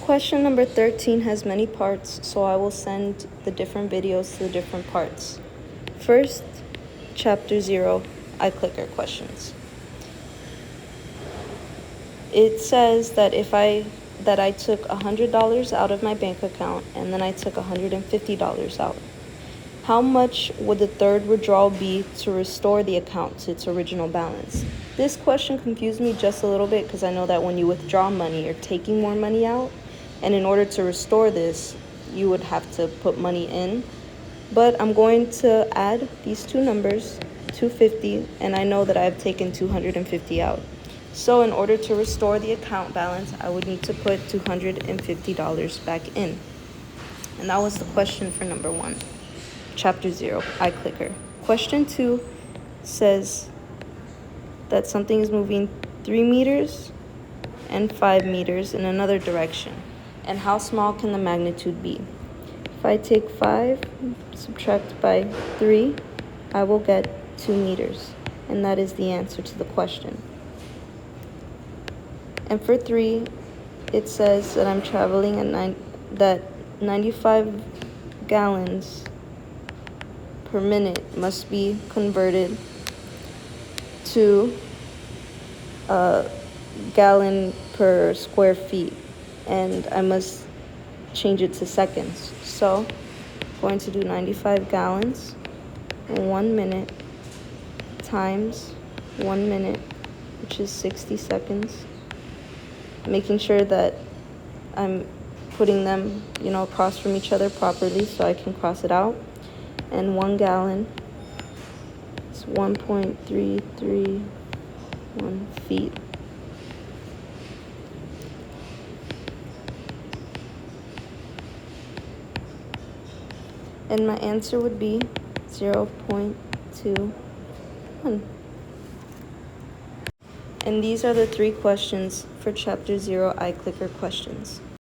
Question number 13 has many parts, so I will send the different videos to the different parts. First, chapter 0, iClicker questions. It says that I took $100 out of my bank account and then I took $150 out. How much would the third withdrawal be to restore the account to its original balance? This question confused me just a little bit because I know that when you withdraw money, you're taking more money out. And in order to restore this, you would have to put money in. But I'm going to add these two numbers, 250, and I know that I've taken 250 out. So in order to restore the account balance, I would need to put $250 back in. And that was the question for number 1. Chapter 0, iClicker. Question 2 says that something is moving 3 meters and 5 meters in another direction. And how small can the magnitude be? If I take 5, subtract by 3, I will get 2 meters. And that is the answer to the question. And for 3, it says that I'm traveling at 95 gallons per minute must be converted to a gallon per square feet, and I must change it to seconds. So I'm going to do 95 gallons in 1 minute times 1 minute, which is 60 seconds, making sure that I'm putting them, across from each other properly so I can cross it out. And 1 gallon is 1.331 feet. And my answer would be 0.21. And these are the 3 questions for Chapter 0 iClicker questions.